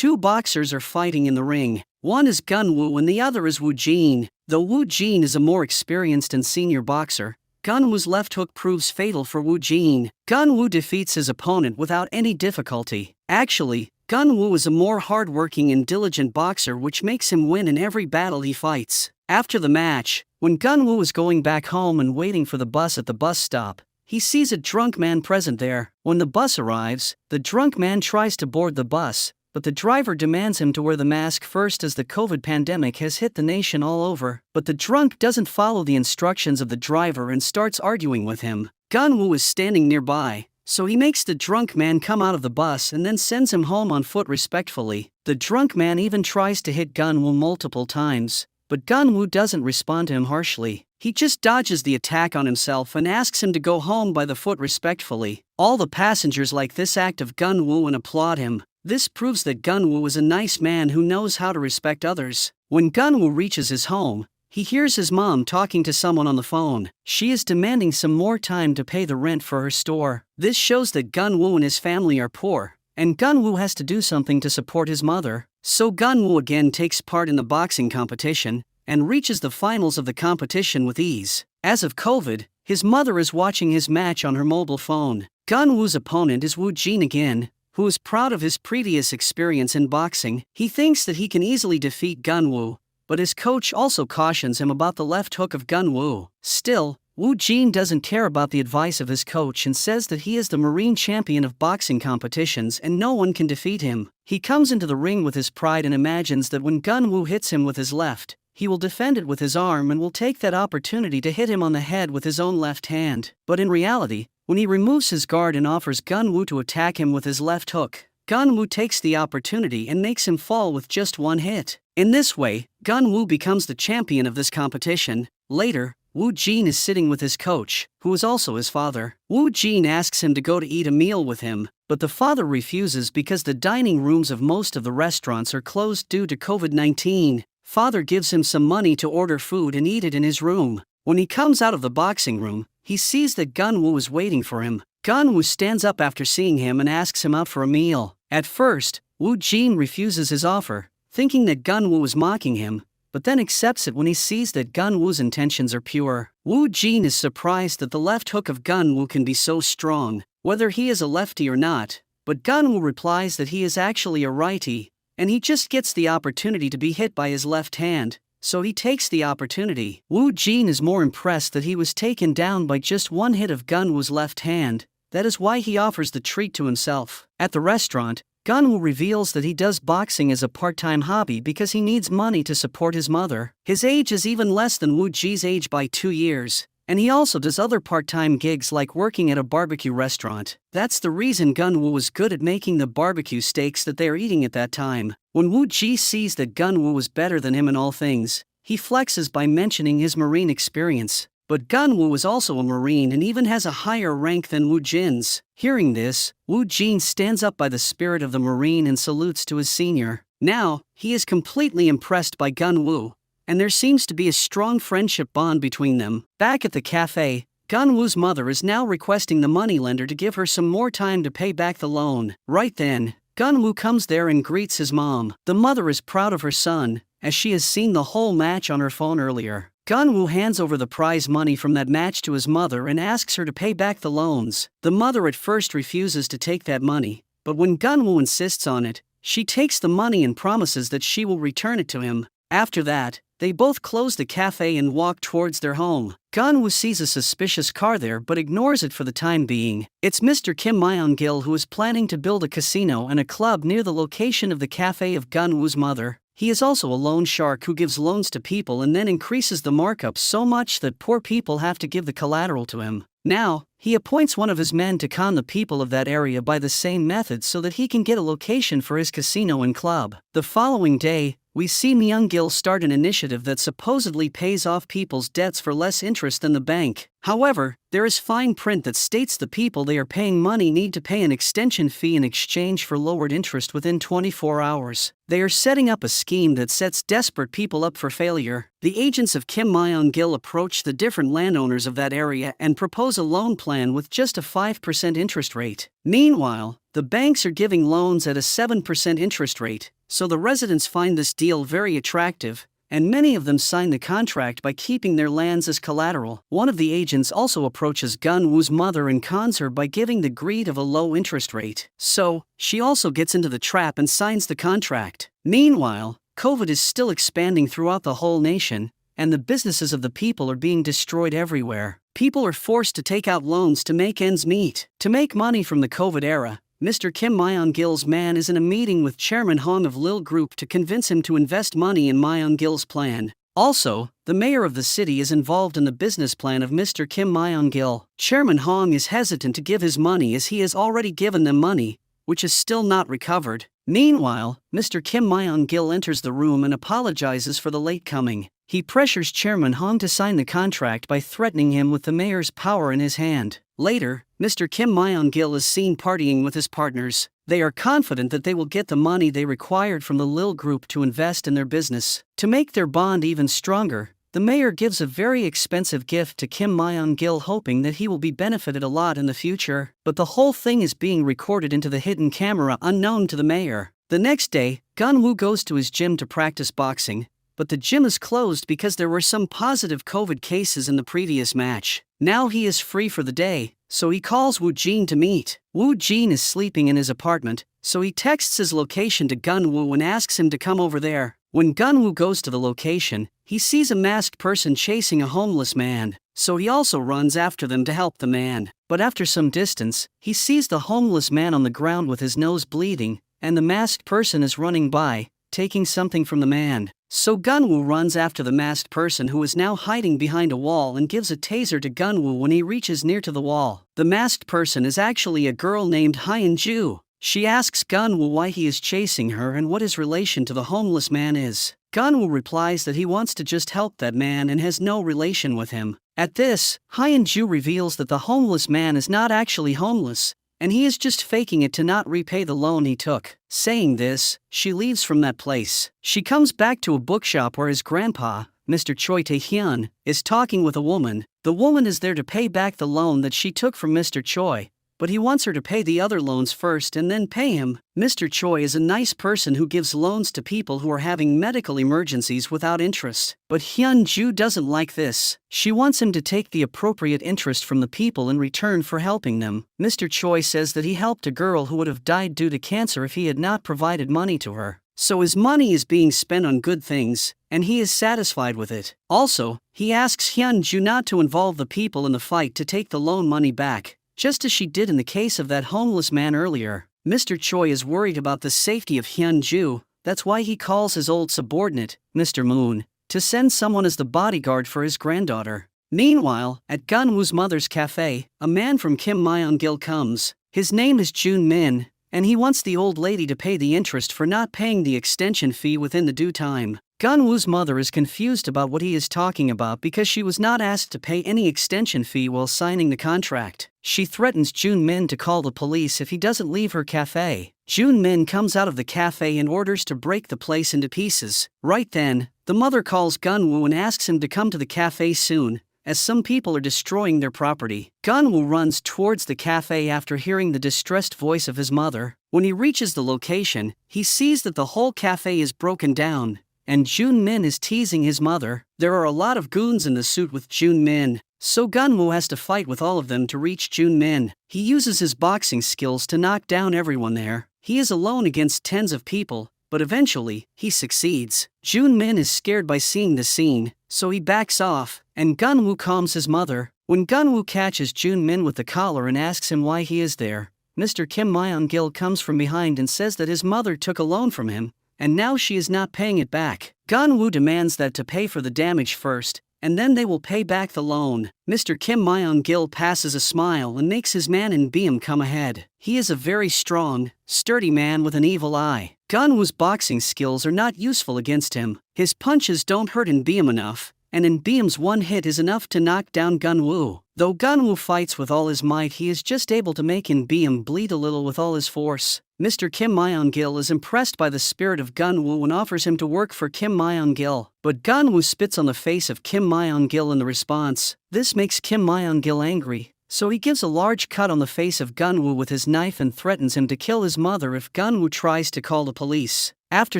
two boxers are fighting in the ring. One is Gunwoo and the other is Wu Jin. Though Wu Jin is a more experienced and senior boxer, Gunwoo's left hook proves fatal for Wu Jin. Gunwoo defeats his opponent without any difficulty. Actually, Gunwoo is a more hard-working and diligent boxer, which makes him win in every battle he fights. After the match, when Gunwoo is going back home and waiting for the bus at the bus stop, he sees a drunk man present there. When the bus arrives, the drunk man tries to board the bus, but the driver demands him to wear the mask first as the COVID pandemic has hit the nation all over. But the drunk doesn't follow the instructions of the driver and starts arguing with him. Gunwoo is standing nearby, so he makes the drunk man come out of the bus and then sends him home on foot respectfully. The drunk man even tries to hit Gunwoo multiple times, but Gunwoo doesn't respond to him harshly. He just dodges the attack on himself and asks him to go home by the foot respectfully. All the passengers like this act of Gunwoo and applaud him. This proves that Gunwoo is a nice man who knows how to respect others. When Gunwoo reaches his home, he hears his mom talking to someone on the phone. She is demanding some more time to pay the rent for her store. This shows that Gunwoo and his family are poor, and Gunwoo has to do something to support his mother. So Gunwoo again takes part in the boxing competition and reaches the finals of the competition with ease. As of COVID, his mother is watching his match on her mobile phone. Gunwoo's opponent is Wu Jin again, who is proud of his previous experience in boxing. He thinks that he can easily defeat Gunwoo, but his coach also cautions him about the left hook of Gunwoo. Still, Wu Jin doesn't care about the advice of his coach and says that he is the Marine champion of boxing competitions and no one can defeat him. He comes into the ring with his pride and imagines that when Gunwoo hits him with his left, he will defend it with his arm and will take that opportunity to hit him on the head with his own left hand. But in reality, when he removes his guard and offers Gunwoo to attack him with his left hook, Gunwoo takes the opportunity and makes him fall with just one hit. In this way, Gunwoo becomes the champion of this competition. Later, Wu Jin is sitting with his coach, who is also his father. Wu Jin asks him to go to eat a meal with him, but the father refuses because the dining rooms of most of the restaurants are closed due to COVID-19. Father gives him some money to order food and eat it in his room. When he comes out of the boxing room, he sees that Gunwoo is waiting for him. Gunwoo stands up after seeing him and asks him out for a meal. At first, Wu Jin refuses his offer, thinking that Gunwoo is mocking him, but then accepts it when he sees that Gunwoo's intentions are pure. Wu Jin is surprised that the left hook of Gunwoo can be so strong, whether he is a lefty or not, but Gunwoo replies that he is actually a righty, and he just gets the opportunity to be hit by his left hand, so he takes the opportunity. Wu Jin is more impressed that he was taken down by just one hit of Gunwoo's left hand. That is why he offers the treat to himself. At the restaurant, Gunwoo reveals that he does boxing as a part-time hobby because he needs money to support his mother. His age is even less than Wu Jin's age by 2 years, and he also does other part-time gigs like working at a barbecue restaurant. That's the reason Gunwoo was good at making the barbecue steaks that they are eating at that time. When Wu Jin sees that Gunwoo is better than him in all things, he flexes by mentioning his Marine experience. But Gunwoo is also a Marine and even has a higher rank than Wu Jin's. Hearing this, Wu Jin stands up by the spirit of the Marine and salutes to his senior. Now, he is completely impressed by Gunwoo, and there seems to be a strong friendship bond between them. Back at the cafe, Gunwoo's mother is now requesting the moneylender to give her some more time to pay back the loan. Right then, Gunwoo comes there and greets his mom. The mother is proud of her son, as she has seen the whole match on her phone earlier. Gunwoo hands over the prize money from that match to his mother and asks her to pay back the loans. The mother at first refuses to take that money, but when Gunwoo insists on it, she takes the money and promises that she will return it to him. After that, they both close the cafe and walk towards their home. Gunwoo sees a suspicious car there but ignores it for the time being. It's Mr. Kim Myung-gil who is planning to build a casino and a club near the location of the cafe of Gunwoo's mother. He is also a loan shark who gives loans to people and then increases the markup so much that poor people have to give the collateral to him. Now, he appoints one of his men to con the people of that area by the same method so that he can get a location for his casino and club. The following day, we see Myung-gil start an initiative that supposedly pays off people's debts for less interest than the bank. However, there is fine print that states the people they are paying money need to pay an extension fee in exchange for lowered interest within 24 hours. They are setting up a scheme that sets desperate people up for failure. The agents of Kim Myung-gil approach the different landowners of that area and propose a loan plan with just a 5% interest rate. Meanwhile, the banks are giving loans at a 7% interest rate, so the residents find this deal very attractive, and many of them sign the contract by keeping their lands as collateral. One of the agents also approaches Gun-woo's mother and cons her by giving the greed of a low interest rate. So, she also gets into the trap and signs the contract. Meanwhile, COVID is still expanding throughout the whole nation, and the businesses of the people are being destroyed everywhere. People are forced to take out loans to make ends meet. To make money from the COVID era, Mr. Kim Myung-gil's man is in a meeting with Chairman Hong of Lil Group to convince him to invest money in Myung-gil's plan. Also, the mayor of the city is involved in the business plan of Mr. Kim Myung-gil. Chairman Hong is hesitant to give his money as he has already given them money, which is still not recovered. Meanwhile, Mr. Kim Myung-gil enters the room and apologizes for the late coming. He pressures Chairman Hong to sign the contract by threatening him with the mayor's power in his hand. Later, Mr. Kim Myung-gil is seen partying with his partners. They are confident that they will get the money they required from the Lil Group to invest in their business. To make their bond even stronger, the mayor gives a very expensive gift to Kim Myung-gil, hoping that he will be benefited a lot in the future. But the whole thing is being recorded into the hidden camera unknown to the mayor. The next day, Gun-woo goes to his gym to practice boxing, but the gym is closed because there were some positive COVID cases in the previous match. Now he is free for the day, so he calls Woo-jin to meet. Woo-jin is sleeping in his apartment, so he texts his location to Gun-woo and asks him to come over there. When Gun-woo goes to the location, he sees a masked person chasing a homeless man, so he also runs after them to help the man. But after some distance, he sees the homeless man on the ground with his nose bleeding, and the masked person is running by, taking something from the man. So Gun-woo runs after the masked person, who is now hiding behind a wall, and gives a taser to Gun-woo when he reaches near to the wall. The masked person is actually a girl named Hyun-ju. She asks Gun-woo why he is chasing her and what his relation to the homeless man is. Gun-woo replies that he wants to just help that man and has no relation with him. At this, Hyun-ju reveals that the homeless man is not actually homeless, and he is just faking it to not repay the loan he took. Saying this, she leaves from that place. She comes back to a bookshop where his grandpa, Mr. Choi Tae-hyun, is talking with a woman. The woman is there to pay back the loan that she took from Mr. Choi, but he wants her to pay the other loans first and then pay him. Mr. Choi is a nice person who gives loans to people who are having medical emergencies without interest. But Hyun-ju doesn't like this. She wants him to take the appropriate interest from the people in return for helping them. Mr. Choi says that he helped a girl who would have died due to cancer if he had not provided money to her. So his money is being spent on good things, and he is satisfied with it. Also, he asks Hyun-ju not to involve the people in the fight to take the loan money back, just as she did in the case of that homeless man earlier. Mr. Choi is worried about the safety of Hyun-ju. That's why he calls his old subordinate, Mr. Moon, to send someone as the bodyguard for his granddaughter. Meanwhile, at Gun-woo's mother's cafe, a man from Kim Myung-gil comes. His name is Jun Min, and he wants the old lady to pay the interest for not paying the extension fee within the due time. Gun-woo's mother is confused about what he is talking about because she was not asked to pay any extension fee while signing the contract. She threatens Jun Min to call the police if he doesn't leave her cafe. Jun Min comes out of the cafe and orders to break the place into pieces. Right then, the mother calls Gun-woo and asks him to come to the cafe soon, as some people are destroying their property. Gun-woo runs towards the cafe after hearing the distressed voice of his mother. When he reaches the location, he sees that the whole cafe is broken down, and Jun Min is teasing his mother. There are a lot of goons in the suit with Jun Min, so Gun-woo has to fight with all of them to reach Jun Min. He uses his boxing skills to knock down everyone there. He is alone against tens of people, but eventually, he succeeds. Jun Min is scared by seeing the scene, so he backs off, and Gun-woo calms his mother. When Gun-woo catches Jun Min with the collar and asks him why he is there, Mr. Kim Myung-gil comes from behind and says that his mother took a loan from him, and now she is not paying it back. Gun-woo demands that to pay for the damage first, and then they will pay back the loan. Mr. Kim Myung-gil passes a smile and makes his man in Beam come ahead. He is a very strong, sturdy man with an evil eye. Gunwoo's boxing skills are not useful against him. His punches don't hurt in Beam enough, and in Beam's one hit is enough to knock down Gunwoo. Though Gunwoo fights with all his might, he is just able to make in Beam bleed a little with all his force. Mr. Kim Myung-gil is impressed by the spirit of Gunwoo and offers him to work for Kim Myung-gil, but Gunwoo spits on the face of Kim Myung-gil in the response. This makes Kim Myung-gil angry, so he gives a large cut on the face of Gunwoo with his knife and threatens him to kill his mother if Gunwoo tries to call the police. After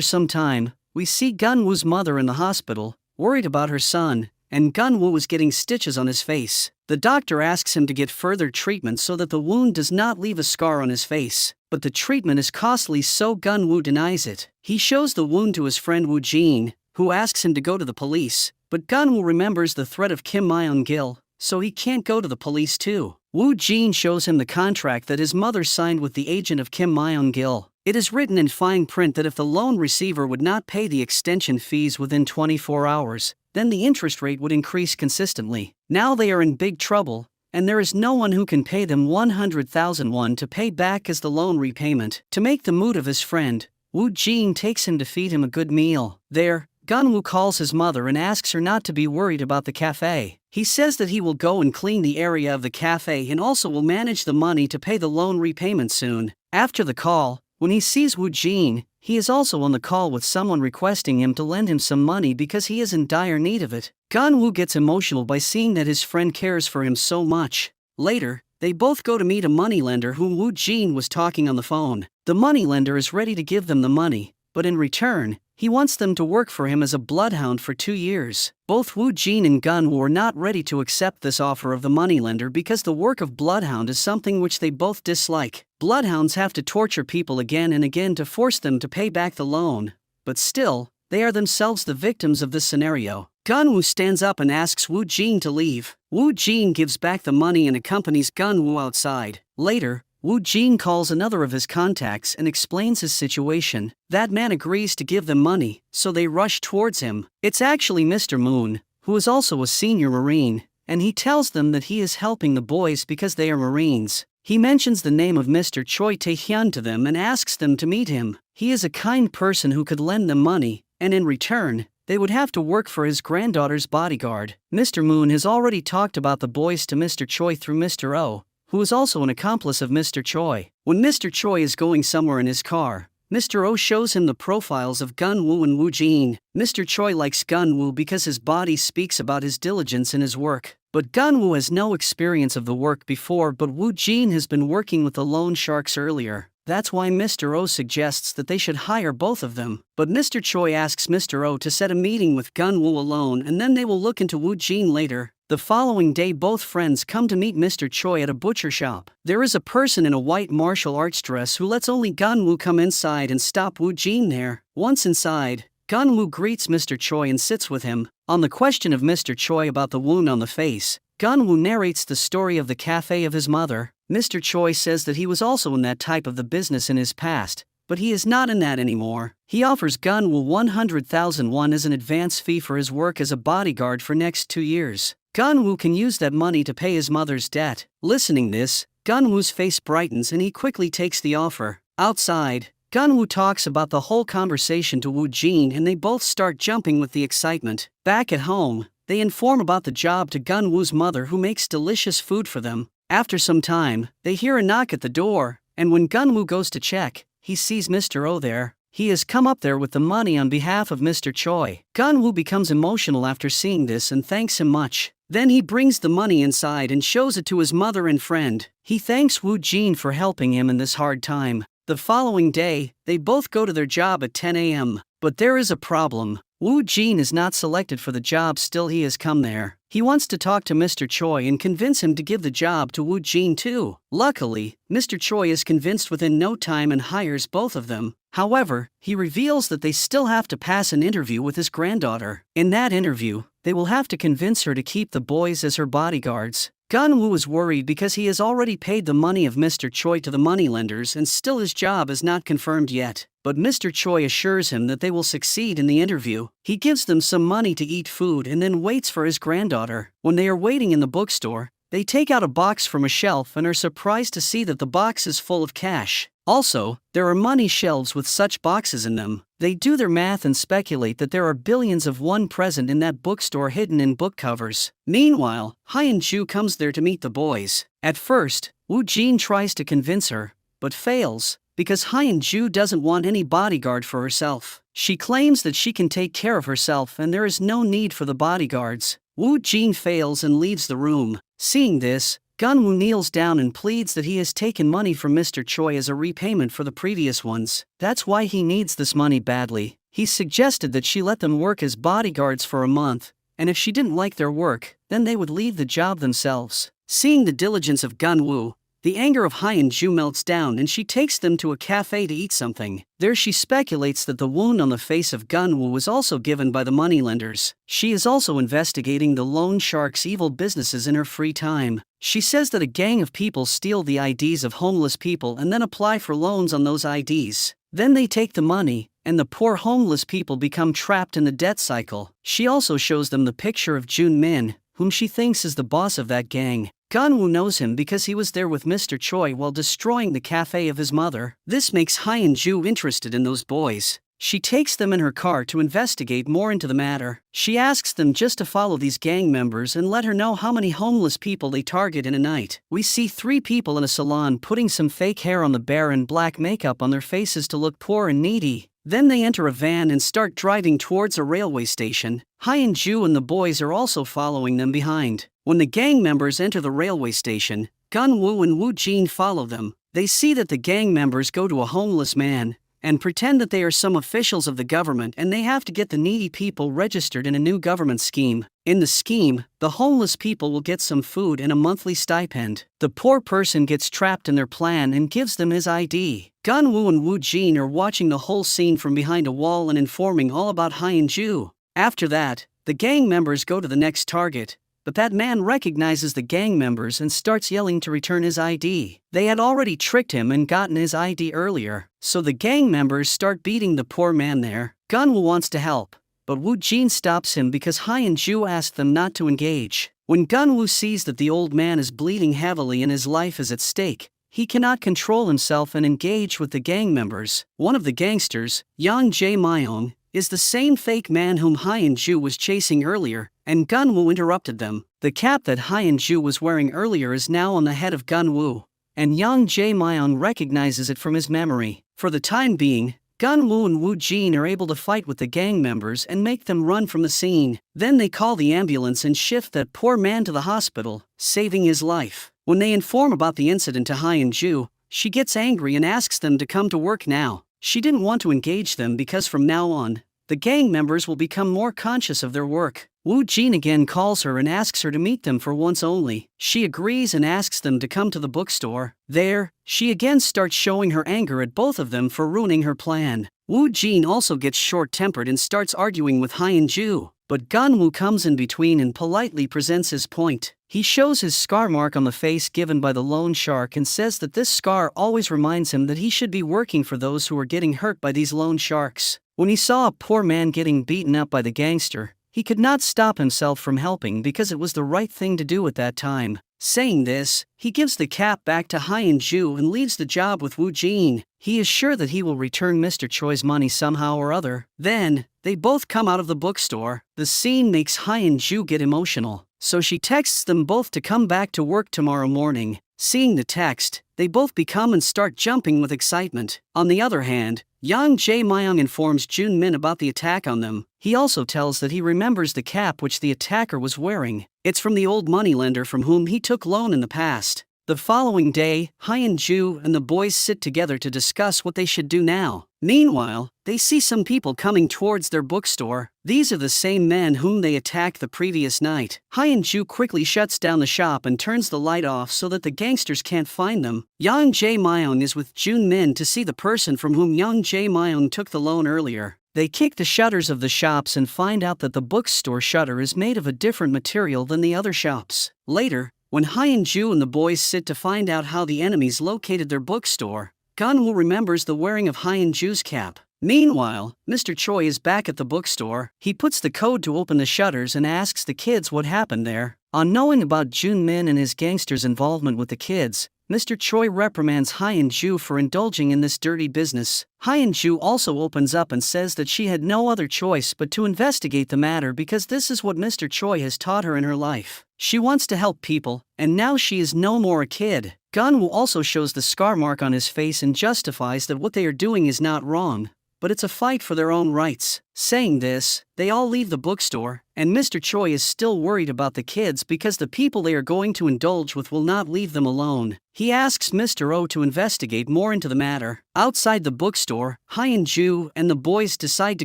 some time, we see Gunwoo's mother in the hospital, worried about her son, and Gunwoo is getting stitches on his face. The doctor asks him to get further treatment so that the wound does not leave a scar on his face, but the treatment is costly, so Gunwoo denies it. He shows the wound to his friend Woo Jin, who asks him to go to the police, but Gunwoo remembers the threat of Kim Myung-gil, so he can't go to the police too. Woo Jin shows him the contract that his mother signed with the agent of Kim Myung-gil. It is written in fine print that if the loan receiver would not pay the extension fees within 24 hours, then the interest rate would increase consistently. Now they are in big trouble, and there is no one who can pay them 100,000 won to pay back as the loan repayment. To make the mood of his friend, Woo Jin takes him to feed him a good meal. There, Gunwoo calls his mother and asks her not to be worried about the cafe. He says that he will go and clean the area of the cafe and also will manage the money to pay the loan repayment soon. After the call, when he sees Woo Jin, he is also on the call with someone requesting him to lend him some money because he is in dire need of it. Gunwoo gets emotional by seeing that his friend cares for him so much. Later, they both go to meet a moneylender whom Woo Jin was talking on the phone. The moneylender is ready to give them the money, but in return, he wants them to work for him as a bloodhound for 2 years. Both Woo Jin and Gunwoo are not ready to accept this offer of the moneylender because the work of bloodhound is something which they both dislike. Bloodhounds have to torture people again and again to force them to pay back the loan, but still, they are themselves the victims of this scenario. Gunwoo stands up and asks Woo Jin to leave. Woo Jin gives back the money and accompanies Gunwoo outside. Later, Woo Jin calls another of his contacts and explains his situation. That man agrees to give them money, so they rush towards him. It's actually Mr. Moon, who is also a senior Marine, and he tells them that he is helping the boys because they are Marines. He mentions the name of Mr. Choi Tae-hyun to them and asks them to meet him. He is a kind person who could lend them money, and in return, they would have to work for his granddaughter's bodyguard. Mr. Moon has already talked about the boys to Mr. Choi through Mr. Oh, who is also an accomplice of Mr. Choi. When Mr. Choi is going somewhere in his car, Mr. Oh shows him the profiles of Gunwoo and Woo Jin. Mr. Choi likes Gunwoo because his body speaks about his diligence in his work. But Gunwoo has no experience of the work before, but Woo Jin has been working with the loan sharks earlier. That's why Mr. Oh suggests that they should hire both of them. But Mr. Choi asks Mr. Oh to set a meeting with Gunwoo alone and then they will look into Woo Jin later. The following day both friends come to meet Mr. Choi at a butcher shop. There is a person in a white martial arts dress who lets only Gunwoo come inside and stop Woo Jin there. Once inside, Gunwoo greets Mr. Choi and sits with him. On the question of Mr. Choi about the wound on the face, Gunwoo narrates the story of the cafe of his mother. Mr. Choi says that he was also in that type of the business in his past, but he is not in that anymore. He offers Gunwoo 100,000 won as an advance fee for his work as a bodyguard for next 2 years. Gunwoo can use that money to pay his mother's debt. Listening this, Gunwoo's face brightens and he quickly takes the offer. Outside, Gunwoo talks about the whole conversation to Woo Jin and they both start jumping with the excitement. Back at home, they inform about the job to Gunwoo's mother who makes delicious food for them. After some time, they hear a knock at the door, and when Gunwoo goes to check, he sees Mr. Oh there. He has come up there with the money on behalf of Mr. Choi. Gunwoo becomes emotional after seeing this and thanks him much. Then he brings the money inside and shows it to his mother and friend. He thanks Woo Jin for helping him in this hard time. The following day, they both go to their job at 10 a.m. But there is a problem. Woo Jin is not selected for the job, still he has come there. He wants to talk to Mr. Choi and convince him to give the job to Woo Jin too. Luckily, Mr. Choi is convinced within no time and hires both of them. However, he reveals that they still have to pass an interview with his granddaughter. In that interview, they will have to convince her to keep the boys as her bodyguards. Gunwoo is worried because he has already paid the money of Mr. Choi to the moneylenders and still his job is not confirmed yet. But Mr. Choi assures him that they will succeed in the interview. He gives them some money to eat food and then waits for his granddaughter. When they are waiting in the bookstore, They take out a box from a shelf and are surprised to see that the box is full of cash. Also, there are money shelves with such boxes in them. They do their math and speculate that there are billions of won present in that bookstore hidden in book covers. Meanwhile, Hyun-ju comes there to meet the boys. At first, Woo-jin tries to convince her, but fails, because Hyun-ju doesn't want any bodyguard for herself. She claims that she can take care of herself and there is no need for the bodyguards. Woo-jin fails and leaves the room. Seeing this, Gun-woo kneels down and pleads that he has taken money from Mr. Choi as a repayment for the previous ones. That's why he needs this money badly. He suggested that she let them work as bodyguards for a month, and if she didn't like their work, then they would leave the job themselves. Seeing the diligence of Gun-woo, the anger of Hyun-ju melts down and she takes them to a cafe to eat something. There she speculates that the wound on the face of Gun-woo was also given by the moneylenders. She is also investigating the loan shark's evil businesses in her free time. She says that a gang of people steal the IDs of homeless people and then apply for loans on those IDs. Then they take the money, and the poor homeless people become trapped in the debt cycle. She also shows them the picture of Jun-min, whom she thinks is the boss of that gang. Gun-woo knows him because he was there with Mr. Choi while destroying the cafe of his mother. This makes Hyun-ju interested in those boys. She takes them in her car to investigate more into the matter. She asks them just to follow these gang members and let her know how many homeless people they target in a night. We see 3 people in a salon putting some fake hair on the bare and black makeup on their faces to look poor and needy. Then they enter a van and start driving towards a railway station. Hyun-ju and the boys are also following them behind. When the gang members enter the railway station, Gun-woo and Woo-jin follow them. They see that the gang members go to a homeless man and pretend that they are some officials of the government and they have to get the needy people registered in a new government scheme. In the scheme, the homeless people will get some food and a monthly stipend. The poor person gets trapped in their plan and gives them his ID. Gun-woo and Woo-jin are watching the whole scene from behind a wall and informing all about Hyun-ju. After that, the gang members go to the next target, but that man recognizes the gang members and starts yelling to return his ID. They had already tricked him and gotten his ID earlier, so the gang members start beating the poor man there. Gun-woo wants to help, but Woo-jin stops him because Hyun-ju asked them not to engage. When Gun-woo sees that the old man is bleeding heavily and his life is at stake, he cannot control himself and engage with the gang members. One of the gangsters, Yang Jae-myung, is the same fake man whom Hyun-ju was chasing earlier, and Gun-woo interrupted them. The cap that Hyun-ju was wearing earlier is now on the head of Gun-woo, and Yang Jae-myung recognizes it from his memory. For the time being, Gun-woo and Woo-jin are able to fight with the gang members and make them run from the scene. Then they call the ambulance and shift that poor man to the hospital, saving his life. When they inform about the incident to Hyun-ju, she gets angry and asks them to come to work now. She didn't want to engage them because from now on, the gang members will become more conscious of their work. Woo-jin again calls her and asks her to meet them for once only. She agrees and asks them to come to the bookstore. There, she again starts showing her anger at both of them for ruining her plan. Woo-jin also gets short-tempered and starts arguing with Hyun-ju, but Gun-woo comes in between and politely presents his point. He shows his scar mark on the face given by the loan shark and says that this scar always reminds him that he should be working for those who are getting hurt by these loan sharks. When he saw a poor man getting beaten up by the gangster, he could not stop himself from helping because it was the right thing to do at that time. Saying this, he gives the cap back to Hyun-ju and leaves the job with Woo-jin. He is sure that he will return Mr. Choi's money somehow or other. Then, they both come out of the bookstore. The scene makes Hyun-ju get emotional, so she texts them both to come back to work tomorrow morning. Seeing the text, they both become and start jumping with excitement. On the other hand, Yang Jae-myung informs Jun-min about the attack on them. He also tells that he remembers the cap which the attacker was wearing. It's from the old moneylender from whom he took loan in the past. The following day, Hyun-ju and the boys sit together to discuss what they should do now. Meanwhile, they see some people coming towards their bookstore. These are the same men whom they attacked the previous night. Hyun-ju quickly shuts down the shop and turns the light off so that the gangsters can't find them. Yang Jae-myung is with Jun-min to see the person from whom Yang Jae-myung took the loan earlier. They kick the shutters of the shops and find out that the bookstore shutter is made of a different material than the other shops. Later, when Hyun-ju and the boys sit to find out how the enemies located their bookstore, Gun-woo remembers the wearing of Hyun-ju's cap. Meanwhile, Mr. Choi is back at the bookstore. He puts the code to open the shutters and asks the kids what happened there. On knowing about Jun Min and his gangsters' involvement with the kids, Mr. Choi reprimands Hyun-ju for indulging in this dirty business. Hyun-ju also opens up and says that she had no other choice but to investigate the matter because this is what Mr. Choi has taught her in her life. She wants to help people, and now she is no more a kid. Gun-woo also shows the scar mark on his face and justifies that what they are doing is not wrong, but it's a fight for their own rights. Saying this, they all leave the bookstore, and Mr. Choi is still worried about the kids because the people they are going to indulge with will not leave them alone. He asks Mr. Oh to investigate more into the matter. Outside the bookstore, Hyun-ju and the boys decide to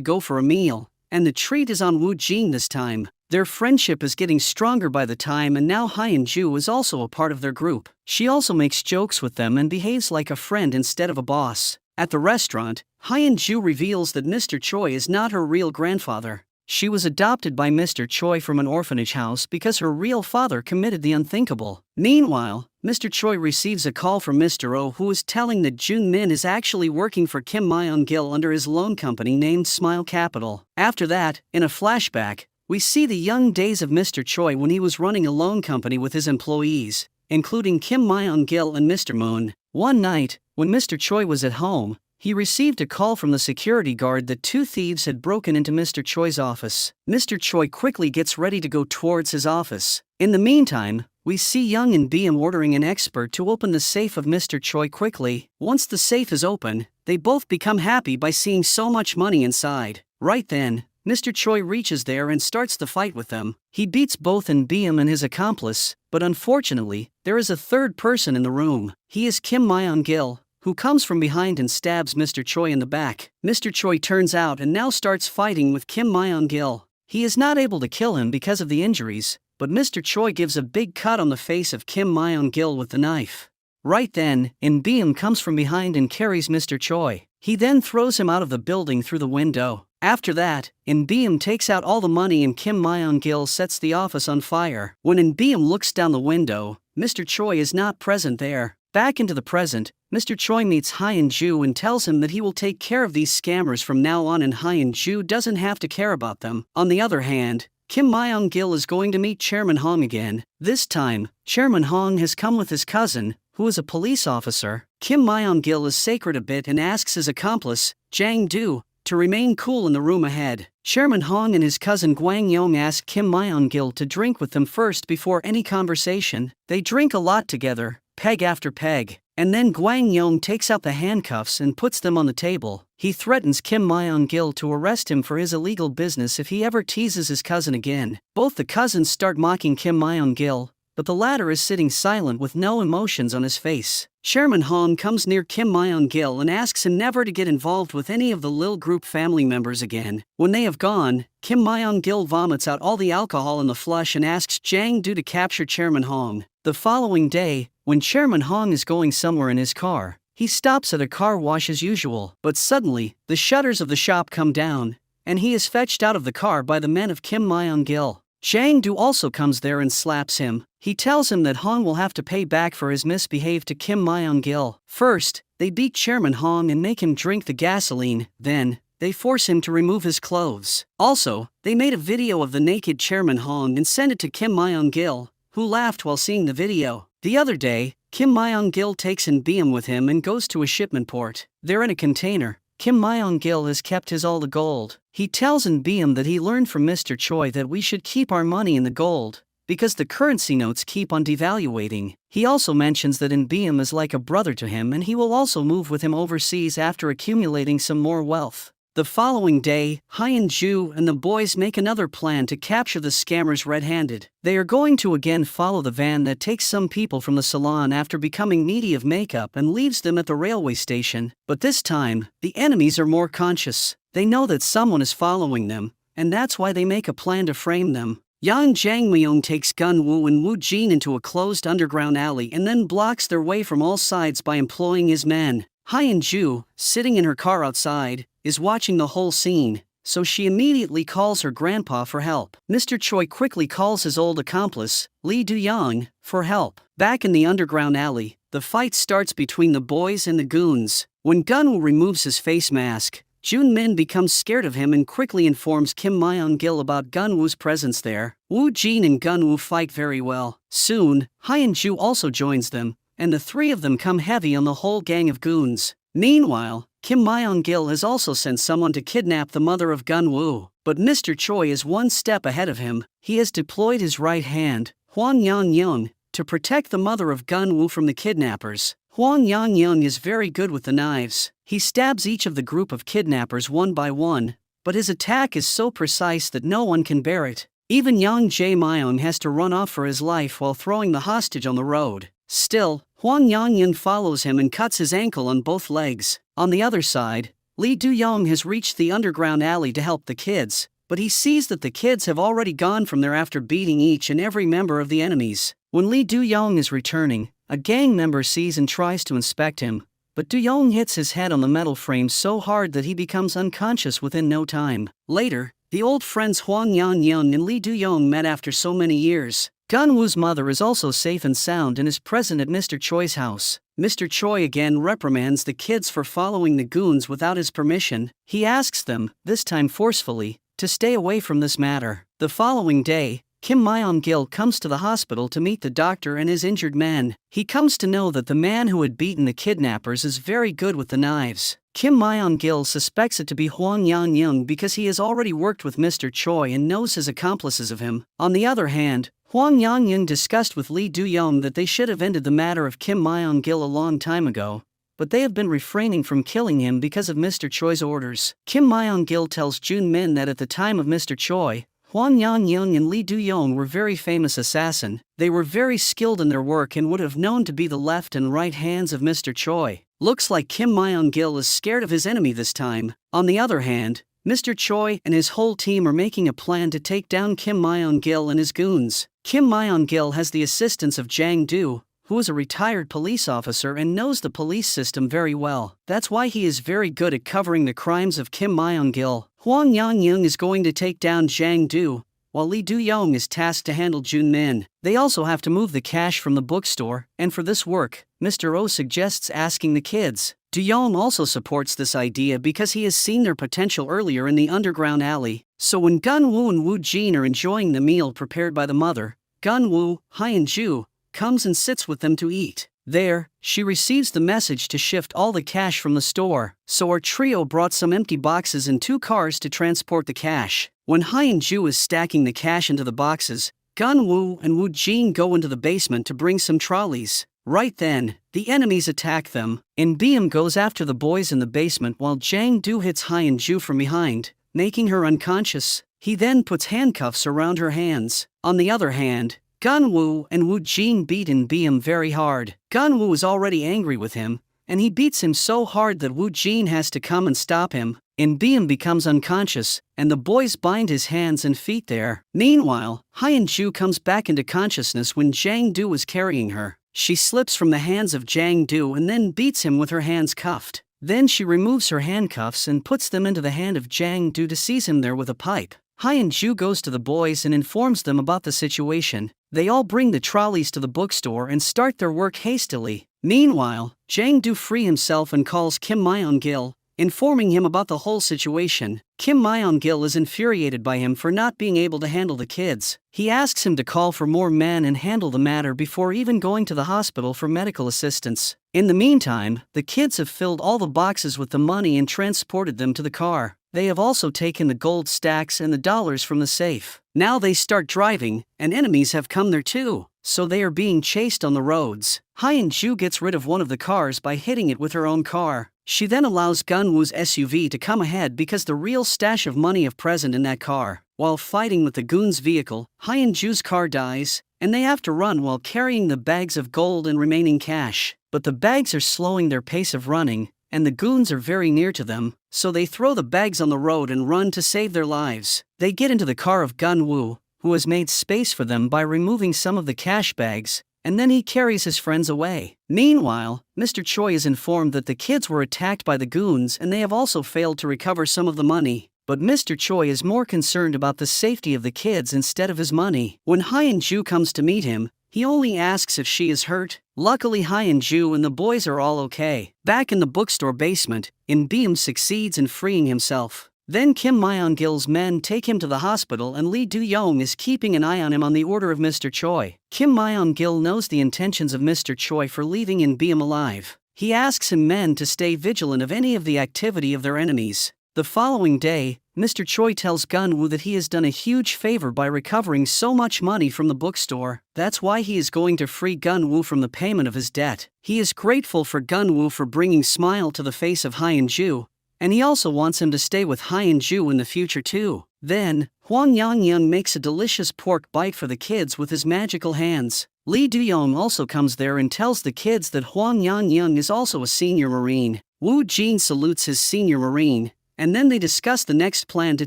go for a meal, and the treat is on Woo Jin this time. Their friendship is getting stronger by the time, and now Hyun-ju is also a part of their group. She also makes jokes with them and behaves like a friend instead of a boss. At the restaurant, Hyun-ju reveals that Mr. Choi is not her real grandfather. She was adopted by Mr. Choi from an orphanage house because her real father committed the unthinkable. Meanwhile, Mr. Choi receives a call from Mr. Oh, who is telling that Jun Min is actually working for Kim Myung-gil under his loan company named Smile Capital. After that, in a flashback, we see the young days of Mr. Choi when he was running a loan company with his employees, including Kim Myung-gil and Mr. Moon. One night, when Mr. Choi was at home, he received a call from the security guard that two thieves had broken into Mr. Choi's office. Mr. Choi quickly gets ready to go towards his office. In the meantime, we see Young and BM ordering an expert to open the safe of Mr. Choi quickly. Once the safe is open, they both become happy by seeing so much money inside. Right then, Mr. Choi reaches there and starts the fight with them. He beats both in BM and his accomplice, but unfortunately, there is a third person in the room. He is Kim Myung-gil, who comes from behind and stabs Mr. Choi in the back. Mr. Choi turns out and now starts fighting with Kim Myung-gil. He is not able to kill him because of the injuries, but Mr. Choi gives a big cut on the face of Kim Myung-gil with the knife. Right then, In Beam comes from behind and carries Mr. Choi. He then throws him out of the building through the window. After that, In Beam takes out all the money and Kim Myung-gil sets the office on fire. When In Beam looks down the window, Mr. Choi is not present there. Back into the present, Mr. Choi meets Hyun-ju and tells him that he will take care of these scammers from now on, and Hyun-ju doesn't have to care about them. On the other hand, Kim Myung-gil is going to meet Chairman Hong again. This time, Chairman Hong has come with his cousin, who is a police officer. Kim Myung-gil is sacred a bit and asks his accomplice, Jang Do, to remain cool in the room ahead. Chairman Hong and his cousin Gwang Yong ask Kim Myung-gil to drink with them first before any conversation. They drink a lot together, peg after peg, and then Gwang Yong takes out the handcuffs and puts them on the table. He threatens Kim Myung-gil to arrest him for his illegal business if he ever teases his cousin again. Both the cousins start mocking Kim Myung-gil, but the latter is sitting silent with no emotions on his face. Chairman Hong comes near Kim Myung-gil and asks him never to get involved with any of the Lil Group family members again. When they have gone, Kim Myung-gil vomits out all the alcohol in the flush and asks Jang Do to capture Chairman Hong. The following day, when Chairman Hong is going somewhere in his car, he stops at a car wash as usual. But suddenly, the shutters of the shop come down, and he is fetched out of the car by the men of Kim Myung-gil. Jang Do also comes there and slaps him. He tells him that Hong will have to pay back for his misbehave to Kim Myung-gil. First, they beat Chairman Hong and make him drink the gasoline. Then, they force him to remove his clothes. Also, they made a video of the naked Chairman Hong and sent it to Kim Myung-gil, who laughed while seeing the video. The other day, Kim Myung-gil takes In Beam with him and goes to a shipment port. They're in a container. Kim Myung-gil has kept his all the gold. He tells In Beam that he learned from Mr. Choi that we should keep our money in the gold, because the currency notes keep on devaluating. He also mentions that In Beam is like a brother to him and he will also move with him overseas after accumulating some more wealth. The following day, Hyun-ju and the boys make another plan to capture the scammers red-handed. They are going to again follow the van that takes some people from the salon after becoming needy of makeup and leaves them at the railway station. But this time, the enemies are more conscious. They know that someone is following them, and that's why they make a plan to frame them. Yang Jangmyeon takes Gun-woo and Woo Jin into a closed underground alley and then blocks their way from all sides by employing his men. Hyun-ju, sitting in her car outside, is watching the whole scene, so she immediately calls her grandpa for help. Mr. Choi quickly calls his old accomplice, Lee Do-young, for help. Back in the underground alley, the fight starts between the boys and the goons. When Gun-woo removes his face mask, Junmin becomes scared of him and quickly informs Kim Myung-gil about Gunwoo's presence there. Woo Jin and Gunwoo fight very well. Soon, Hyun-ju also joins them, and the three of them come heavy on the whole gang of goons. Meanwhile, Kim Myung-gil has also sent someone to kidnap the mother of Gunwoo, but Mr. Choi is one step ahead of him. He has deployed his right hand, Hwang Yang-young, to protect the mother of Gunwoo from the kidnappers. Hwang Yang-young is very good with the knives. He stabs each of the group of kidnappers one by one, but his attack is so precise that no one can bear it. Even Yang Jae-myung has to run off for his life while throwing the hostage on the road. Still, Hwang Yang-young follows him and cuts his ankle on both legs. On the other side, Lee Do-young has reached the underground alley to help the kids, but he sees that the kids have already gone from there after beating each and every member of the enemies. When Lee Do-young is returning, a gang member sees and tries to inspect him, but Do-young hits his head on the metal frame so hard that he becomes unconscious within no time. Later, the old friends Hwang Yang-young and Lee Do-young met after so many years. Gunwoo's mother is also safe and sound and is present at Mr. Choi's house. Mr. Choi again reprimands the kids for following the goons without his permission. He asks them, this time forcefully, to stay away from this matter. The following day, Kim Myung-gil comes to the hospital to meet the doctor and his injured man. He comes to know that the man who had beaten the kidnappers is very good with the knives. Kim Myung-gil suspects it to be Hwang Yang-young because he has already worked with Mr. Choi and knows his accomplices of him. On the other hand, Hwang Yang-young discussed with Lee Do-young that they should have ended the matter of Kim Myung-gil a long time ago, but they have been refraining from killing him because of Mr. Choi's orders. Kim Myung-gil tells Junmin that at the time of Mr. Choi, Hwang Yang-young and Lee Do-young were very famous assassin. They were very skilled in their work and would have known to be the left and right hands of Mr. Choi. Looks like Kim Myung-gil is scared of his enemy this time. On the other hand, Mr. Choi and his whole team are making a plan to take down Kim Myung-gil and his goons. Kim Myung-gil has the assistance of Jang Do, who is a retired police officer and knows the police system very well. That's why he is very good at covering the crimes of Kim Myung-gil. Hwang Yang-young is going to take down Jang Do, while Lee Do-young is tasked to handle Junmin. They also have to move the cash from the bookstore, and for this work, Mr. Oh suggests asking the kids. Do-young also supports this idea because he has seen their potential earlier in the underground alley. So when Gunwoo and Woo Jin are enjoying the meal prepared by the mother, Gunwoo, Hyun-ju, comes and sits with them to eat. There, she receives the message to shift all the cash from the store. So our trio brought some empty boxes and 2 cars to transport the cash. When Hyun-ju is stacking the cash into the boxes, Gunwoo and Woo Jin go into the basement to bring some trolleys. Right then, the enemies attack them, and Beam goes after the boys in the basement while Jang Do hits Hyun-ju from behind, making her unconscious. He then puts handcuffs around her hands. On the other hand, Gunwoo and Woo Jin beat Beam very hard. Gunwoo is already angry with him, and he beats him so hard that Woo Jin has to come and stop him. Beam becomes unconscious, and the boys bind his hands and feet there. Meanwhile, Hyun-ju comes back into consciousness when Jang Do is carrying her. She slips from the hands of Jang Do and then beats him with her hands cuffed. Then she removes her handcuffs and puts them into the hand of Jang Do to seize him there with a pipe. Hyun-ju goes to the boys and informs them about the situation. They all bring the trolleys to the bookstore and start their work hastily. Meanwhile, Jang Do free himself and calls Kim Myung-gil, informing him about the whole situation. Kim Myung-gil is infuriated by him for not being able to handle the kids. He asks him to call for more men and handle the matter before even going to the hospital for medical assistance. In the meantime, the kids have filled all the boxes with the money and transported them to the car. They have also taken the gold stacks and the dollars from the safe. Now they start driving, and enemies have come there too, so they are being chased on the roads. Hyun-ju gets rid of one of the cars by hitting it with her own car. She then allows Gunwoo's SUV to come ahead because the real stash of money is present in that car. While fighting with the goons' vehicle, Hyun-ju's car dies, and they have to run while carrying the bags of gold and remaining cash. But the bags are slowing their pace of running, and the goons are very near to them, so they throw the bags on the road and run to save their lives. They get into the car of Gunwoo, who has made space for them by removing some of the cash bags, and then he carries his friends away. Meanwhile, Mr. Choi is informed that the kids were attacked by the goons and they have also failed to recover some of the money. But Mr. Choi is more concerned about the safety of the kids instead of his money. When Hyun-ju comes to meet him, He only asks if she is hurt. Luckily Hyun-ju and the boys are all okay. Back in the bookstore basement, In-beom succeeds in freeing himself. Then Kim Myeong-gil's men take him to the hospital and Lee Do-young is keeping an eye on him on the order of Mr. Choi. Kim Myeong-gil knows the intentions of Mr. Choi for leaving In-beom alive. He asks his men to stay vigilant of any of the activity of their enemies. The following day, Mr. Choi tells Gun-woo that he has done a huge favor by recovering so much money from the bookstore. That's why he is going to free Gun-woo from the payment of his debt. He is grateful for Gun-woo for bringing smile to the face of Hyun-ju, and he also wants him to stay with Hyun-ju in the future too. Then, Hwang Yang-young makes a delicious pork bite for the kids with his magical hands. Lee Do-young also comes there and tells the kids that Hwang Yang-young is also a senior Marine. Woo Jin salutes his senior Marine, and then they discuss the next plan to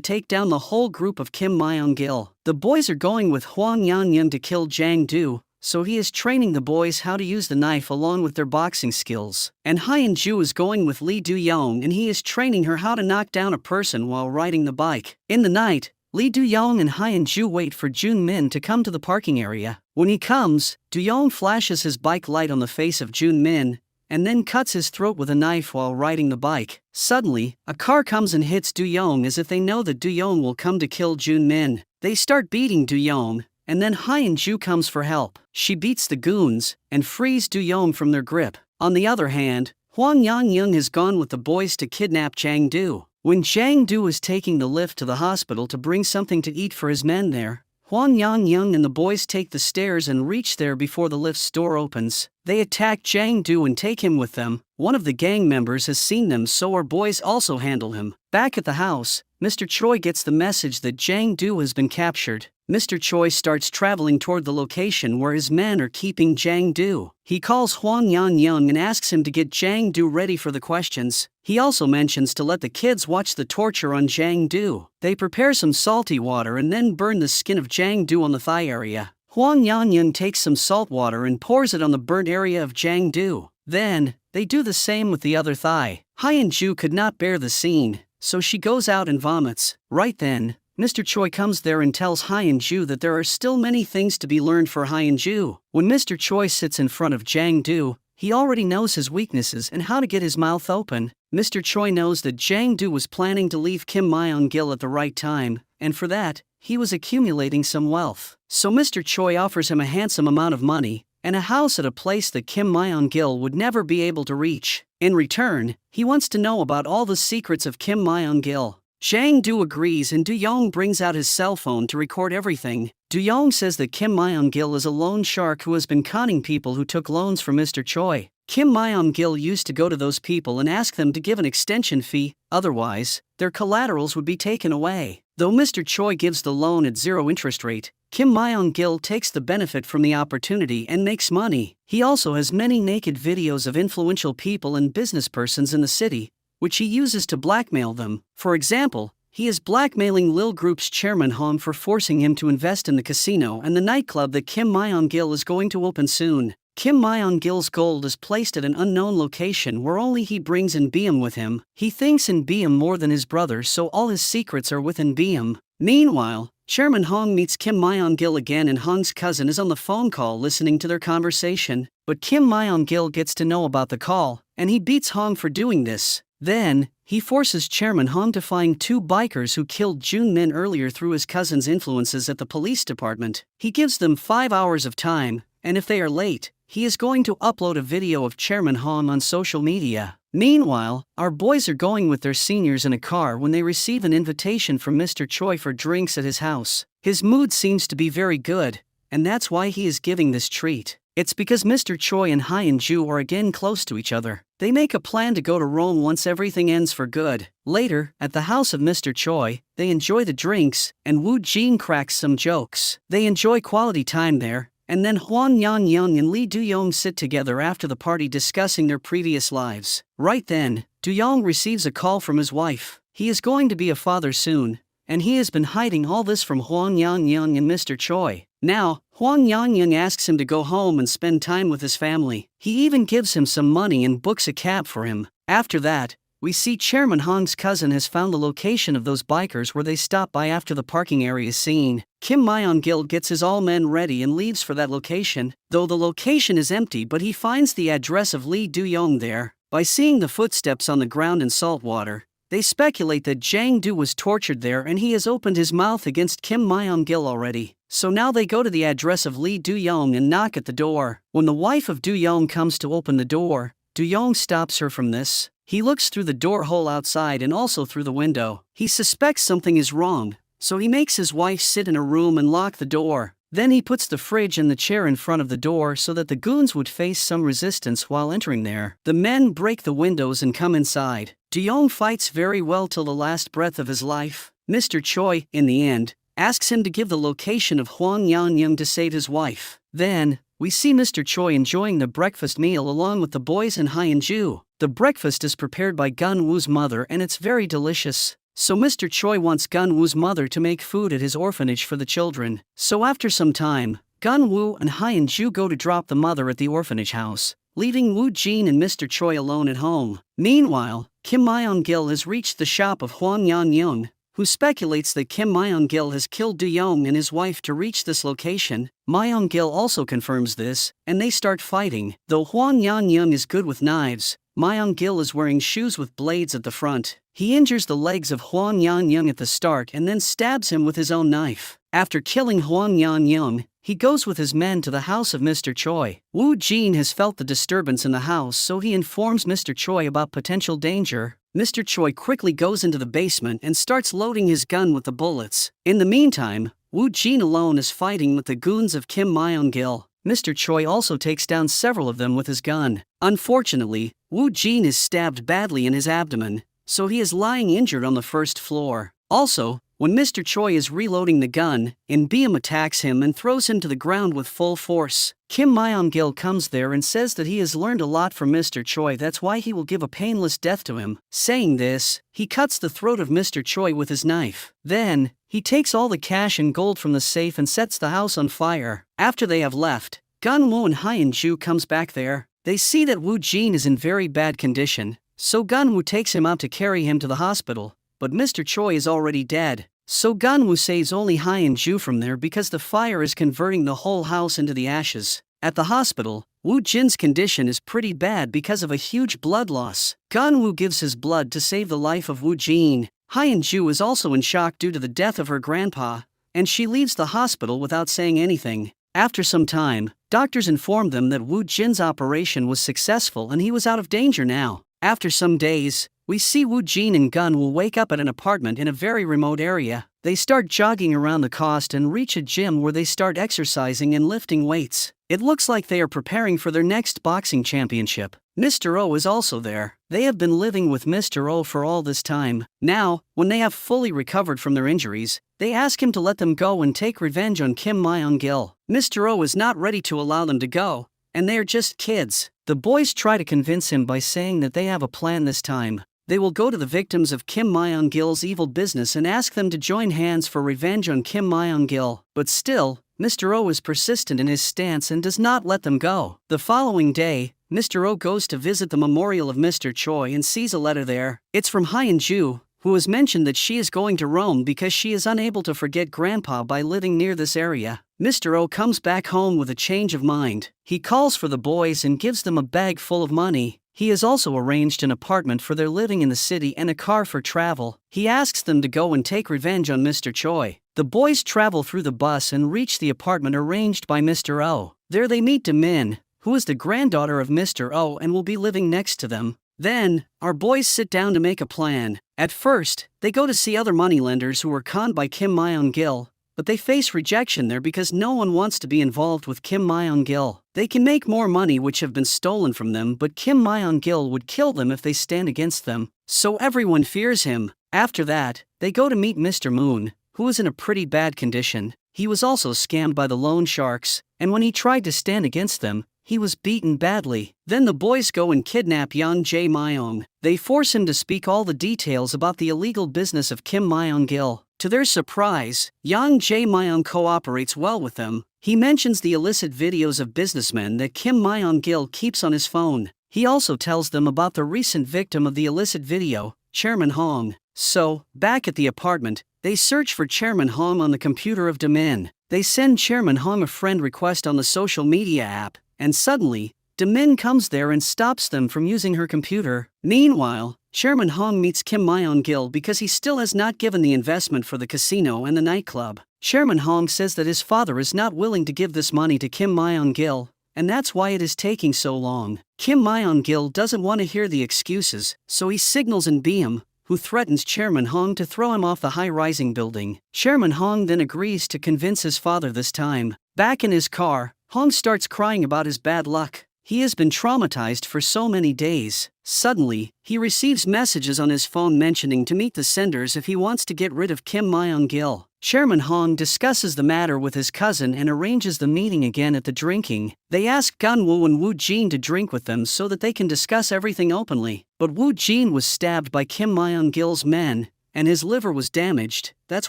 take down the whole group of Kim Myeong-gil. The boys are going with Hwang Yang-young to kill Jang-do, so he is training the boys how to use the knife along with their boxing skills. And Hyun-ju is going with Lee Do-young and he is training her how to knock down a person while riding the bike. In the night, Lee Do-young and Hyun-ju wait for Jun-min to come to the parking area. When he comes, Do-young flashes his bike light on the face of Jun-min, and then cuts his throat with a knife while riding the bike. Suddenly, a car comes and hits Do-young as if they know that Do-young will come to kill Jun-min. They start beating Do-young, and then Hyun-ju comes for help. She beats the goons, and frees Do-young from their grip. On the other hand, Hwang Yang-young has gone with the boys to kidnap Jang-do. When Jang-do is taking the lift to the hospital to bring something to eat for his men there, Hwang Yang-young and the boys take the stairs and reach there before the lift's door opens. They attack Jang-do and take him with them. One of the gang members has seen them, so our boys also handle him. Back at the house, Mr. Choi gets the message that Jang-do has been captured. Mr. Choi starts traveling toward the location where his men are keeping Jang-do. He calls Hwang Yang-young and asks him to get Jang-do ready for the questions. He also mentions to let the kids watch the torture on Jang-do. They prepare some salty water and then burn the skin of Jang-do on the thigh area. Hwang Yang-young takes some salt water and pours it on the burnt area of Jang-do. Then, they do the same with the other thigh. Hyun-ju could not bear the scene, so she goes out and vomits. Right then, Mr. Choi comes there and tells Hyun-ju that there are still many things to be learned for Hyun-ju. When Mr. Choi sits in front of Jang-do, he already knows his weaknesses and how to get his mouth open. Mr. Choi knows that Jang-do was planning to leave Kim Myeong-gil at the right time, and for that, he was accumulating some wealth. So Mr. Choi offers him a handsome amount of money, and a house at a place that Kim Myeong-gil would never be able to reach. In return, he wants to know about all the secrets of Kim Myeong-gil. Jang-do agrees and Do-young brings out his cell phone to record everything. Do-young says that Kim Myeong-gil is a loan shark who has been conning people who took loans from Mr. Choi. Kim Myeong-gil used to go to those people and ask them to give an extension fee, otherwise, their collaterals would be taken away. Though Mr. Choi gives the loan at 0 interest rate, Kim Myeong-gil takes the benefit from the opportunity and makes money. He also has many naked videos of influential people and businesspersons in the city, which he uses to blackmail them. For example, he is blackmailing Lil Group's chairman Hong for forcing him to invest in the casino and the nightclub that Kim Myeong-gil is going to open soon. Kim Myeong-gil's gold is placed at an unknown location where only he brings In-beom with him. He thinks In-beom more than his brother, so all his secrets are with In-beom. Meanwhile, Chairman Hong meets Kim Myeong-gil again and Hong's cousin is on the phone call listening to their conversation. But Kim Myeong-gil gets to know about the call, and he beats Hong for doing this. Then, he forces Chairman Hong to find 2 bikers who killed Jun-min earlier through his cousin's influences at the police department. He gives them 5 hours of time, and if they are late, he is going to upload a video of Chairman Hong on social media. Meanwhile, our boys are going with their seniors in a car when they receive an invitation from Mr. Choi for drinks at his house. His mood seems to be very good, and that's why he is giving this treat. It's because Mr. Choi and Hyun-ju are again close to each other. They make a plan to go to Rome once everything ends for good. Later, at the house of Mr. Choi, they enjoy the drinks, and Woo Jin cracks some jokes. They enjoy quality time there, and then Hwang Yang-young and Lee Do-young sit together after the party discussing their previous lives. Right then, Do-young receives a call from his wife. He is going to be a father soon, and he has been hiding all this from Hwang Yang-young and Mr. Choi. Now, Hwang Yang-young asks him to go home and spend time with his family. He even gives him some money and books a cab for him. After that, we see Chairman Hong's cousin has found the location of those bikers where they stop by after the parking area is seen. Kim Myung-gil gets his all men ready and leaves for that location, though the location is empty, but he finds the address of Lee Do-young there. By seeing the footsteps on the ground in salt water, they speculate that Jang Do was tortured there and he has opened his mouth against Kim Myung-gil already. So now they go to the address of Lee Do-young and knock at the door. When the wife of Do-young comes to open the door, Do-young stops her from this. He looks through the door hole outside and also through the window. He suspects something is wrong, so he makes his wife sit in a room and lock the door. Then he puts the fridge and the chair in front of the door so that the goons would face some resistance while entering there. The men break the windows and come inside. Do-young fights very well till the last breath of his life. Mr. Choi, in the end, asks him to give the location of Hwang Yan-young to save his wife. Then, we see Mr. Choi enjoying the breakfast meal along with the boys and Hyun-ju. The breakfast is prepared by Gun-woo's mother and it's very delicious. So Mr. Choi wants Gun-woo's mother to make food at his orphanage for the children. So after some time, Gun-woo and Hyun-ju go to drop the mother at the orphanage house, leaving Woo-jin and Mr. Choi alone at home. Meanwhile, Kim Myung-gil has reached the shop of Hwang Yan-young, who speculates that Kim Myung-gil has killed Do-young and his wife to reach this location. Myung-gil also confirms this, and they start fighting. Though Hwang Yan-young is good with knives, Myung-gil is wearing shoes with blades at the front. He injures the legs of Hwang Yan-young at the start and then stabs him with his own knife. After killing Hwang Yan-young, he goes with his men to the house of Mr. Choi. Woo-jin has felt the disturbance in the house, so he informs Mr. Choi about potential danger. Mr. Choi quickly goes into the basement and starts loading his gun with the bullets. In the meantime, Woo-jin alone is fighting with the goons of Kim Myung-gil. Mr. Choi also takes down several of them with his gun. Unfortunately, Woo-jin is stabbed badly in his abdomen, so he is lying injured on the first floor. Also, when Mr. Choi is reloading the gun, In-beom attacks him and throws him to the ground with full force. Kim Myung-gil comes there and says that he has learned a lot from Mr. Choi, that's why he will give a painless death to him. Saying this, he cuts the throat of Mr. Choi with his knife. Then, he takes all the cash and gold from the safe and sets the house on fire. After they have left, Gun-woo and Hyun-ju comes back there. They see that Woo-jin is in very bad condition, so Gun-woo takes him out to carry him to the hospital, but Mr. Choi is already dead. So Gun-woo saves only Hyun-ju from there because the fire is converting the whole house into the ashes. At the hospital, Woo-jin's condition is pretty bad because of a huge blood loss. Gun-woo gives his blood to save the life of Woo-jin. Hyun-ju is also in shock due to the death of her grandpa, and she leaves the hospital without saying anything. After some time, doctors inform them that Woo-jin's operation was successful and he was out of danger now. After some days, we see Woo-jin and Gun-woo wake up at an apartment in a very remote area. They start jogging around the coast and reach a gym where they start exercising and lifting weights. It looks like they are preparing for their next boxing championship. Mr. Oh is also there. They have been living with Mr. Oh for all this time. Now, when they have fully recovered from their injuries, they ask him to let them go and take revenge on Kim Myung-gil. Mr. Oh is not ready to allow them to go, and they are just kids. The boys try to convince him by saying that they have a plan this time. They will go to the victims of Kim Myung-gil's evil business and ask them to join hands for revenge on Kim Myung-gil. But still, Mr. Oh is persistent in his stance and does not let them go. The following day, Mr. Oh goes to visit the memorial of Mr. Choi and sees a letter there. It's from Hyun-ju, who has mentioned that she is going to Rome because she is unable to forget Grandpa by living near this area. Mr. Oh comes back home with a change of mind. He calls for the boys and gives them a bag full of money. He has also arranged an apartment for their living in the city and a car for travel. He asks them to go and take revenge on Mr. Choi. The boys travel through the bus and reach the apartment arranged by Mr. Oh. There they meet Min, who is the granddaughter of Mr. Oh and will be living next to them. Then, our boys sit down to make a plan. At first, they go to see other moneylenders who were conned by Kim Myung-gil, but they face rejection there because no one wants to be involved with Kim Myung-gil. They can make more money which have been stolen from them, but Kim Myung-gil would kill them if they stand against them, so everyone fears him. After that, they go to meet Mr. Moon, who is in a pretty bad condition. He was also scammed by the loan sharks, and when he tried to stand against them, he was beaten badly. Then the boys go and kidnap Yang Jae-myung. They force him to speak all the details about the illegal business of Kim Myung-gil. To their surprise, Yang Jae-myung cooperates well with them. He mentions the illicit videos of businessmen that Kim Myung-gil keeps on his phone. He also tells them about the recent victim of the illicit video, Chairman Hong. So, back at the apartment, they search for Chairman Hong on the computer of Demin. They send Chairman Hong a friend request on the social media app, and suddenly, Demin comes there and stops them from using her computer. Meanwhile, Chairman Hong meets Kim Myung-gil because he still has not given the investment for the casino and the nightclub. Chairman Hong says that his father is not willing to give this money to Kim Myung-gil, and that's why it is taking so long. Kim Myung-gil doesn't want to hear the excuses, so he signals in Beam, who threatens Chairman Hong to throw him off the high-rising building. Chairman Hong then agrees to convince his father this time. Back in his car, Hong starts crying about his bad luck. He has been traumatized for so many days. Suddenly, he receives messages on his phone mentioning to meet the senders if he wants to get rid of Kim Myung-gil. Chairman Hong discusses the matter with his cousin and arranges the meeting again at the drinking. They ask Gun-woo and Woo-jin to drink with them so that they can discuss everything openly. But Woo-jin was stabbed by Kim Myung-gil's men, and his liver was damaged. That's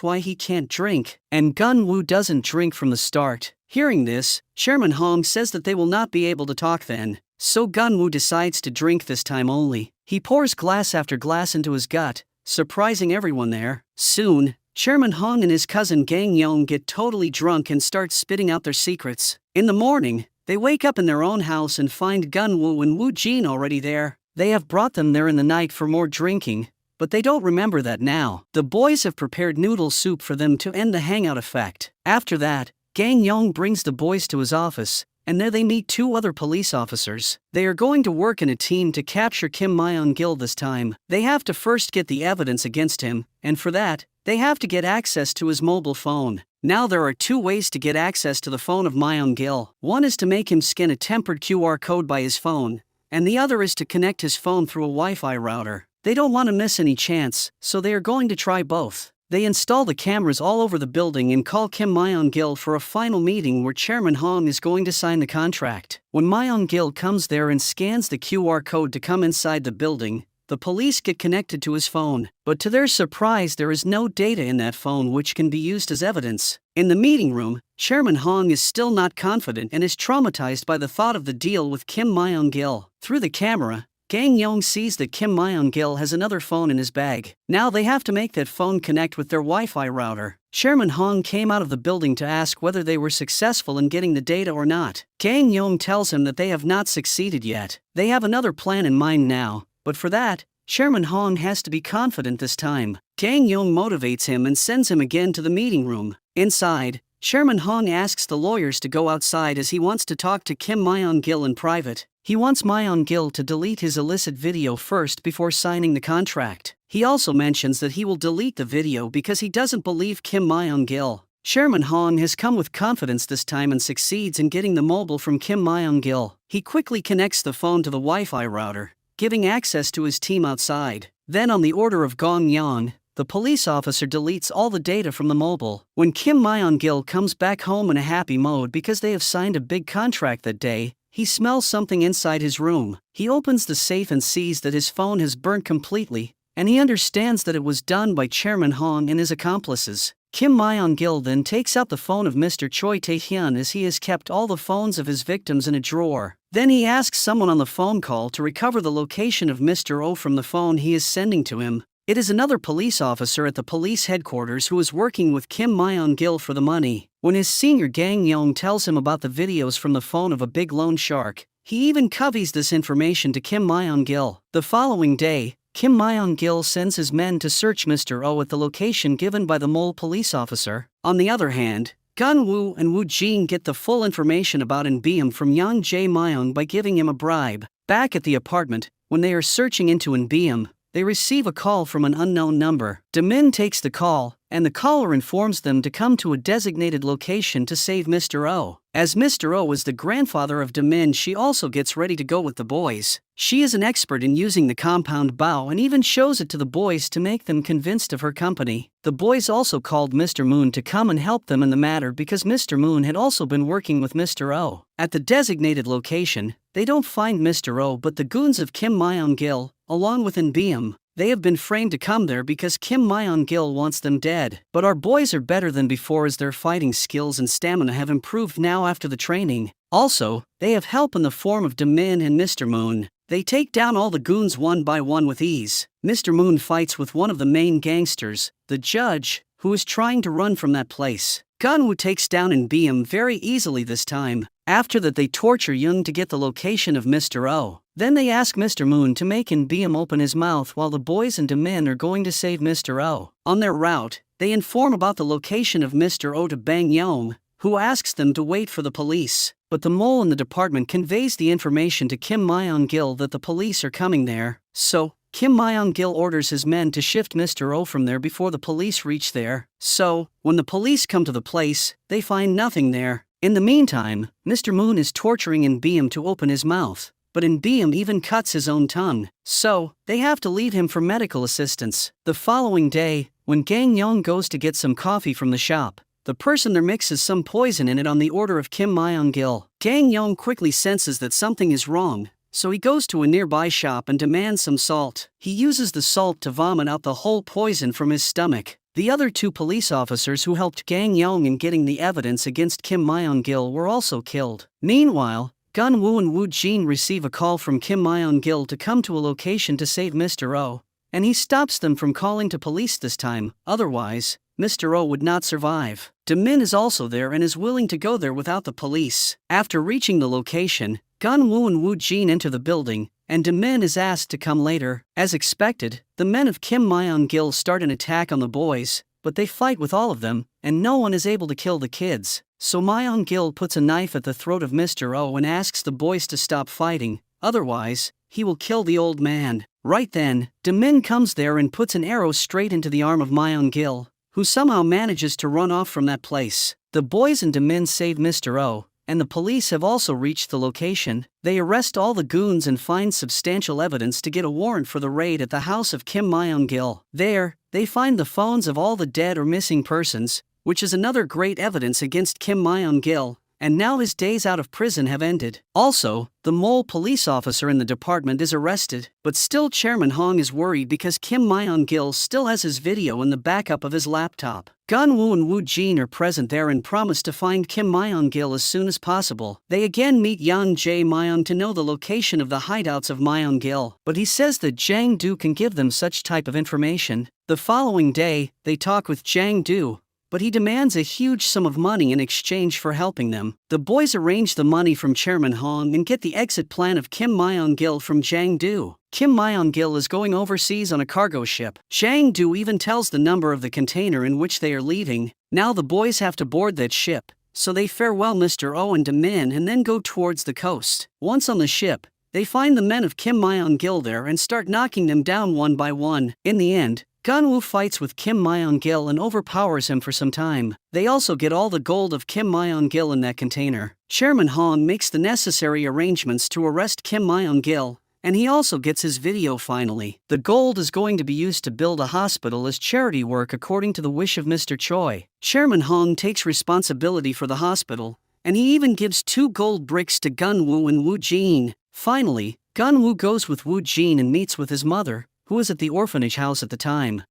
why he can't drink. And Gun-woo doesn't drink from the start. Hearing this, Chairman Hong says that they will not be able to talk then. So Gun-woo decides to drink this time only. He pours glass after glass into his gut, surprising everyone there. Soon, Chairman Hong and his cousin Gang Yong get totally drunk and start spitting out their secrets. In the morning, they wake up in their own house and find Gun-woo and Woo-jin already there. They have brought them there in the night for more drinking, but they don't remember that now. The boys have prepared noodle soup for them to end the hangout effect. After that, Gang Yong brings the boys to his office, and there they meet two other police officers. They are going to work in a team to capture Kim Myung-gil this time. They have to first get the evidence against him, and for that, they have to get access to his mobile phone. Now there are two ways to get access to the phone of Myung-gil. One is to make him scan a tempered QR code by his phone, and the other is to connect his phone through a Wi-Fi router. They don't want to miss any chance, so they are going to try both. They install the cameras all over the building and call Kim Myung-gil for a final meeting where Chairman Hong is going to sign the contract. When Myung-gil comes there and scans the QR code to come inside the building, the police get connected to his phone. But to their surprise, there is no data in that phone which can be used as evidence. In the meeting room, Chairman Hong is still not confident and is traumatized by the thought of the deal with Kim Myung-gil. Through the camera, Gang Yong sees that Kim Myung-gil has another phone in his bag. Now they have to make that phone connect with their Wi-Fi router. Chairman Hong came out of the building to ask whether they were successful in getting the data or not. Gang Yong tells him that they have not succeeded yet. They have another plan in mind now, but for that, Chairman Hong has to be confident this time. Gang Yong motivates him and sends him again to the meeting room. Inside, Chairman Hong asks the lawyers to go outside as he wants to talk to Kim Myung-gil in private. He wants Myung-gil to delete his illicit video first before signing the contract. He also mentions that he will delete the video because he doesn't believe Kim Myung-gil. Chairman Hong has come with confidence this time and succeeds in getting the mobile from Kim Myung-gil. He quickly connects the phone to the Wi-Fi router, giving access to his team outside. Then on the order of Gong Yang, the police officer deletes all the data from the mobile. When Kim Myung-gil comes back home in a happy mode because they have signed a big contract that day, he smells something inside his room. He opens the safe and sees that his phone has burnt completely, and he understands that it was done by Chairman Hong and his accomplices. Kim Myung-gil then takes out the phone of Mr. Choi Tae-hyun as he has kept all the phones of his victims in a drawer. Then he asks someone on the phone call to recover the location of Mr. Oh from the phone he is sending to him. It is another police officer at the police headquarters who is working with Kim Myung-gil for the money. When his senior Gang Yong tells him about the videos from the phone of a big loan shark, he even coveys this information to Kim Myung-gil. The following day, Kim Myung-gil sends his men to search Mr. Oh at the location given by the mole police officer. On the other hand, Gun-woo and Woo-jin get the full information about In-beom from Yang Jae-myung by giving him a bribe. Back at the apartment, when they are searching into In-beom, they receive a call from an unknown number. Demin takes the call, and the caller informs them to come to a designated location to save Mr. Oh. As Mr. Oh is the grandfather of Demin, she also gets ready to go with the boys. She is an expert in using the compound bow and even shows it to the boys to make them convinced of her company. The boys also called Mr. Moon to come and help them in the matter because Mr. Moon had also been working with Mr. Oh. At the designated location, they don't find Mr. Oh but the goons of Kim Myung-gil, along with In-beom. They have been framed to come there because Kim Myung-gil wants them dead. But our boys are better than before as their fighting skills and stamina have improved now after the training. Also, they have help in the form of Demin and Mr. Moon. They take down all the goons one by one with ease. Mr. Moon fights with one of the main gangsters, the judge, who is trying to run from that place. Gunwoo takes down and Beam very easily this time. After that they torture Young to get the location of Mr. O. Then they ask Mr. Moon to make and Beam open his mouth while the boys and Demin are going to save Mr. O. On their route, they inform about the location of Mr. O to Bang Yong, who asks them to wait for the police. But the mole in the department conveys the information to Kim Myung-gil that the police are coming there. So, Kim Myung-gil orders his men to shift Mr. O from there before the police reach there. So, when the police come to the place, they find nothing there. In the meantime, Mr. Moon is torturing In Beam to open his mouth. But In Beam even cuts his own tongue. So, they have to leave him for medical assistance. The following day, when Gang Yong goes to get some coffee from the shop, the person there mixes some poison in it on the order of Kim Myung-gil. Gang Yong quickly senses that something is wrong, so he goes to a nearby shop and demands some salt. He uses the salt to vomit out the whole poison from his stomach. The other two police officers who helped Gang Yong in getting the evidence against Kim Myung-gil were also killed. Meanwhile, Gunwoo and Woo Jin receive a call from Kim Myung-gil to come to a location to save Mr. O, and he stops them from calling to police this time, otherwise, Mr. O would not survive. Demin is also there and is willing to go there without the police. After reaching the location, Gunwoo and Woo Jin enter the building, and Demin is asked to come later. As expected, the men of Kim Myung-gil start an attack on the boys, but they fight with all of them, and no one is able to kill the kids. So Myung-gil puts a knife at the throat of Mr. O and asks the boys to stop fighting, otherwise, he will kill the old man. Right then, Demin comes there and puts an arrow straight into the arm of Myung-gil, who somehow manages to run off from that place. The boys and Demin save Mr. O, and the police have also reached the location. They arrest all the goons and find substantial evidence to get a warrant for the raid at the house of Kim Myung-gil. There, they find the phones of all the dead or missing persons, which is another great evidence against Kim Myung-gil, and now his days out of prison have ended. Also, the mole police officer in the department is arrested, but still Chairman Hong is worried because Kim Myung-gil still has his video in the backup of his laptop. Gunwoo and Woo Jin are present there and promise to find Kim Myung-gil as soon as possible. They again meet Yang Jae-myung to know the location of the hideouts of Myung-gil, but he says that Jang Do can give them such type of information. The following day, they talk with Jang Do, but he demands a huge sum of money in exchange for helping them. The boys arrange the money from Chairman Hong and get the exit plan of Kim Myung-gil from Jang Do. Kim Myung-gil is going overseas on a cargo ship. Jang Do even tells the number of the container in which they are leaving. Now the boys have to board that ship, so they farewell Mr. O and Demin and then go towards the coast. Once on the ship, they find the men of Kim Myung-gil there and start knocking them down one by one. In the end, Gunwoo fights with Kim Myung-gil and overpowers him for some time. They also get all the gold of Kim Myung-gil in that container. Chairman Hong makes the necessary arrangements to arrest Kim Myung-gil, and he also gets his video finally. The gold is going to be used to build a hospital as charity work according to the wish of Mr. Choi. Chairman Hong takes responsibility for the hospital, and he even gives 2 gold bricks to Gunwoo and Woo Jin. Finally, Gunwoo goes with Woo Jin and meets with his mother, who was at the orphanage house at the time.